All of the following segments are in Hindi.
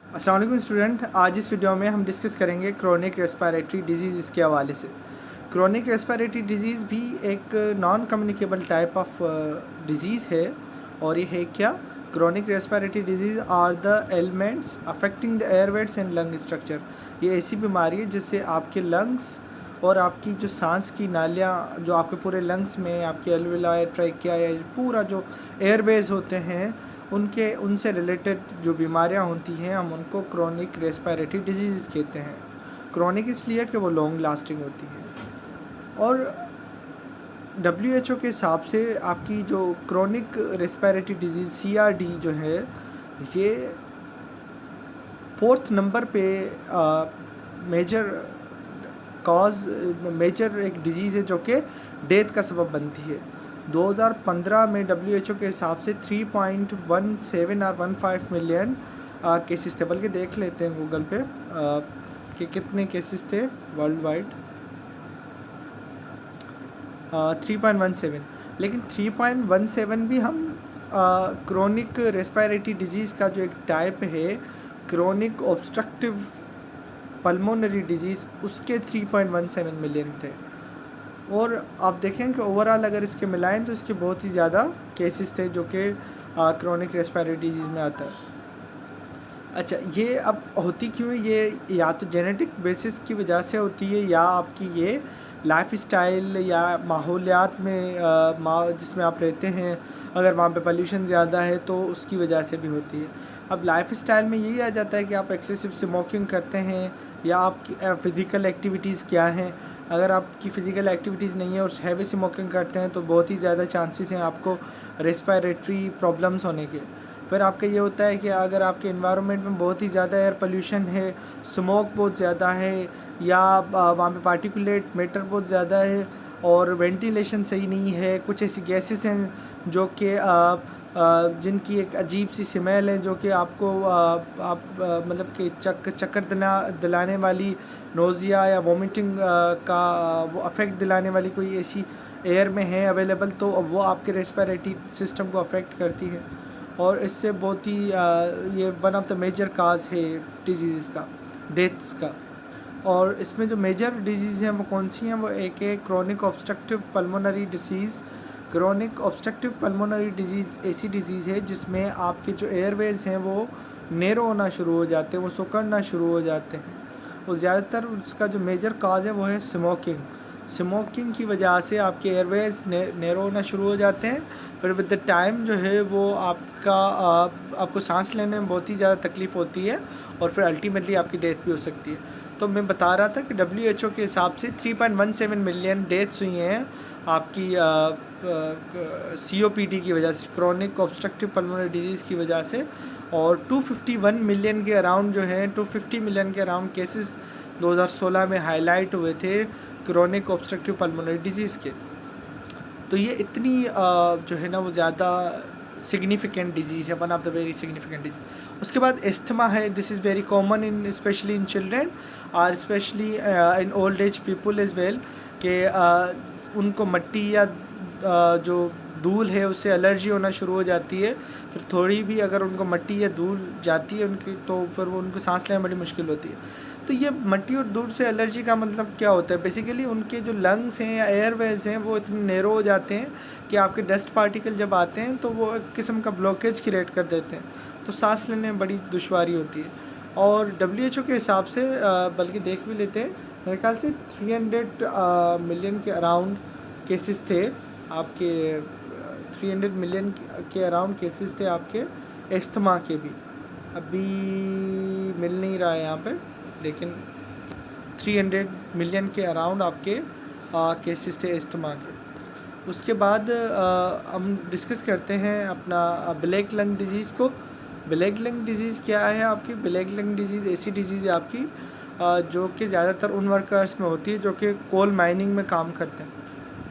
अस्सलाम वालेकुम स्टूडेंट। आज इस वीडियो में हम डिस्कस करेंगे क्रोनिक रेस्पिरेटरी डिजीज़ के हवाले से। क्रोनिक रेस्पिरेटरी डिजीज़ भी एक non communicable type of disease है। और ये है क्या? Chronic respiratory disease are the elements affecting the airways and lung structure. ये ऐसी बीमारी है जिससे आपके लंग्स और आपकी जो सांस की नालियाँ जो आपके पूरे लंग्स में आपके एल्विलाई ट्रैकिया या पूरा जो एयरवेज होते हैं उनसे रिलेटेड जो बीमारियां होती हैं हम उनको क्रोनिक रेस्पिरेटरी डिजीज़ कहते हैं। क्रोनिक इसलिए कि वो लॉन्ग लास्टिंग होती है। और WHO के हिसाब से आपकी जो क्रोनिक रेस्पिरेटरी डिजीज़ CRD जो है ये 4th नंबर पे मेजर एक डिजीज़ है जो कि डेथ का सबब बनती है। 2015 में WHO के हिसाब से 3.17 और 15 मिलियन केसेस थे। बल्कि देख लेते हैं गूगल पे कि कितने केसेस थे वर्ल्ड वाइड। 3.17, लेकिन 3.17 भी हम क्रोनिक रेस्पिरेटरी डिजीज़ का जो एक टाइप है क्रोनिक ऑब्स्ट्रक्टिव पल्मोनरी डिजीज़ उसके 3.17 मिलियन थे। और आप देखें कि ओवरऑल अगर इसके मिलाएं तो इसके बहुत ही ज़्यादा केसेस थे जो कि क्रोनिक रेस्पिरेटरी डिजीज़ में आता है। अच्छा, ये अब होती क्यों? ये या तो जेनेटिक बेसिस की वजह से होती है या आपकी ये लाइफ स्टाइल या माहौलियात में जिसमें आप रहते हैं अगर वहाँ पे पोल्यूशन ज़्यादा है तो उसकी वजह से भी होती है। अब लाइफ स्टाइल में यही आ जाता है कि आप एक्सेसिव स्मोकिंग करते हैं या आपकी फ़िज़िकल एक्टिविटीज़ क्या हैं। अगर आपकी फ़िज़िकल एक्टिविटीज़ नहीं है और हैवी स्मोकिंग करते हैं तो बहुत ही ज़्यादा चांसेस हैं आपको रेस्पिरेटरी प्रॉब्लम्स होने के। फिर आपका ये होता है कि अगर आपके एनवायरनमेंट में बहुत ही ज़्यादा एयर पोल्यूशन है, स्मोक बहुत ज़्यादा है या वहाँ पे पार्टिकुलेट मैटर बहुत ज़्यादा है और वेंटिलेशन सही नहीं है, कुछ ऐसी गैसेस हैं जो कि जिनकी एक अजीब सी स्मेल है जो कि आपको मतलब कि चक्कर दिलाने वाली, नोज़िया या वोमिटिंग का वो अफेक्ट दिलाने वाली कोई ऐसी एयर में है अवेलेबल तो वो आपके रेस्पिरेटरी सिस्टम को अफेक्ट करती है। और इससे बहुत ही ये one of the major cause है डिजीज़ का, डेथ्स का। और इसमें जो मेजर डिजीज़ हैं वो कौन सी हैं? वो एक है chronic obstructive pulmonary disease. Chronic obstructive pulmonary disease ऐसी डिजीज़ है जिसमें आपके जो एयरवेज हैं वो नैरो होना शुरू हो जाते हैं, वो सिकुड़ना शुरू हो जाते हैं। और ज़्यादातर उसका जो मेजर काज है वो है स्मोकिंग की वजह से आपके एयरवेज नैरो होना शुरू हो जाते हैं। फिर विद द टाइम जो है वो आपको सांस लेने में बहुत ही ज़्यादा तकलीफ़ होती है और फिर अल्टीमेटली आपकी डेथ भी हो सकती है। तो मैं बता रहा था कि WHO के हिसाब से 3.17 मिलियन डेथ्स हुई हैं आपकी COPD की वजह से, क्रोनिक ऑब्स्ट्रक्टिव पल्मोनरी डिजीज़ की वजह से। और 251 मिलियन के अराउंड जो है 250 मिलियन के अराउंड केसेस 2016 में हाईलाइट हुए थे क्रोनिक ऑब्स्ट्रक्टिव पल्मोनरी डिजीज़ के। तो ये इतनी जो है ना वो ज़्यादा सिग्निफिकेंट डिजीज़ है, one of the very significant disease. उसके बाद एस्थमा है। This is very common in especially in children और especially in old age people as well कि उनको मिट्टी या जो धूल है उससे एलर्जी होना शुरू हो जाती है। फिर थोड़ी भी अगर उनको मिट्टी या धूल जाती है उनकी तो फिर वो उनको सांस लेने में बड़ी मुश्किल होती है। तो ये मिट्टी और धूल से एलर्जी का मतलब क्या होता है? बेसिकली उनके जो लंग्स हैं या एयरवेज हैं वो इतने नैरो हो जाते हैं कि आपके डस्ट पार्टिकल जब आते हैं तो वो एक किस्म का ब्लॉकेज क्रिएट कर देते हैं, तो सांस लेने में बड़ी दुश्वारी होती है। और WHO के हिसाब से बल्कि देख भी लेते हैं, मेरे ख्याल से 300 मिलियन के अराउंड केसेस थे आपके, 300 मिलियन के अराउंड केसेस थे आपके एस्थमा के भी। अभी मिल नहीं रहा है यहाँ पे, लेकिन 300 मिलियन के अराउंड आपके केसेस थे एस्थमा के। उसके बाद हम डिस्कस करते हैं अपना ब्लैक लंग डिजीज़ को। ब्लैक लंग डिजीज़ क्या है आपकी? ब्लैक लंग डिजीज़ ऐसी डिजीज़ है आपकी जो कि ज़्यादातर उन वर्कर्स में होती है जो कि कोल माइनिंग में काम करते हैं।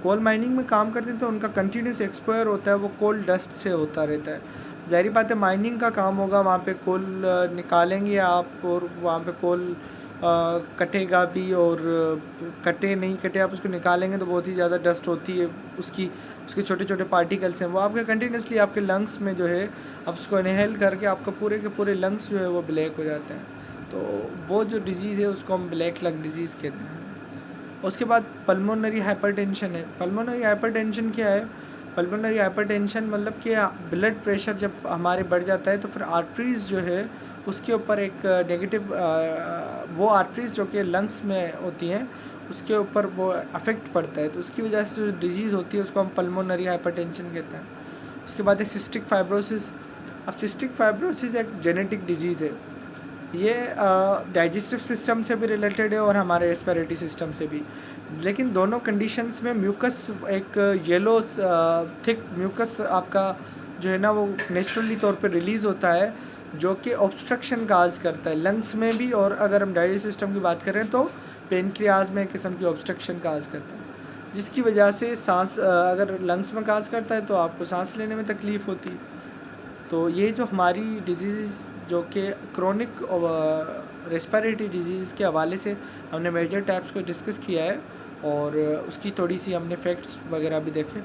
कोल माइनिंग में काम करते हैं तो उनका कंटिन्यूस एक्सपोजर होता है वो कोल डस्ट से होता रहता है। ज़ाहिर बात है माइनिंग का काम होगा, वहाँ पे कोल निकालेंगे आप और वहाँ पे कोल कटेगा भी, और कटे नहीं कटे आप उसको निकालेंगे तो बहुत ही ज़्यादा डस्ट होती है, उसके छोटे छोटे पार्टिकल्स हैं, वो आपके कंटिन्यूसली आपके लंग्स में जो है, आप उसको इनहेल करके आपका पूरे के पूरे लंग्स जो है वो ब्लैक हो जाते हैं। तो वो जो डिजीज़ है उसको हम ब्लैक लंग डिजीज़ कहते हैं। उसके बाद पल्मोनरी हाइपरटेंशन है। पल्मोनरी हाइपरटेंशन क्या है? पल्मोनरी हाइपरटेंशन मतलब कि ब्लड प्रेशर जब हमारे बढ़ जाता है तो फिर आर्टरीज़ जो है उसके ऊपर एक नेगेटिव, वो आर्टरीज़ जो कि लंग्स में होती हैं उसके ऊपर वो अफेक्ट पड़ता है, तो उसकी वजह से जो डिजीज़ होती है उसको हम पल्मोनरी हाइपरटेंशन कहते हैं। उसके बाद है सिस्टिक फाइब्रोसिस। अब सिस्टिक फाइब्रोसिस एक जेनेटिक डिजीज़ है। ये डाइजेस्टिव सिस्टम से भी रिलेटेड है और हमारे रेस्पिरेटरी सिस्टम से भी, लेकिन दोनों कंडीशंस में म्यूकस, एक येलो थिक म्यूकस आपका जो है ना वो नेचुरली तौर पे रिलीज़ होता है, जो कि ऑब्स्ट्रक्शन काज करता है लंग्स में भी, और अगर हम डाइजेस्टिव सिस्टम की बात करें तो पेनक्रियाज में एक किस्म की ऑब्स्ट्रक्शन काज करता है, जिसकी वजह से सांस, अगर लंग्स में काज करता है तो आपको सांस लेने में तकलीफ़ होती है। तो ये जो हमारी डिजीज़ जो कि क्रोनिक रेस्पिरेटरी डिजीज़ के हवाले से हमने मेजर टाइप्स को डिस्कस किया है, और उसकी थोड़ी सी हमने फैक्ट्स वगैरह भी देखे।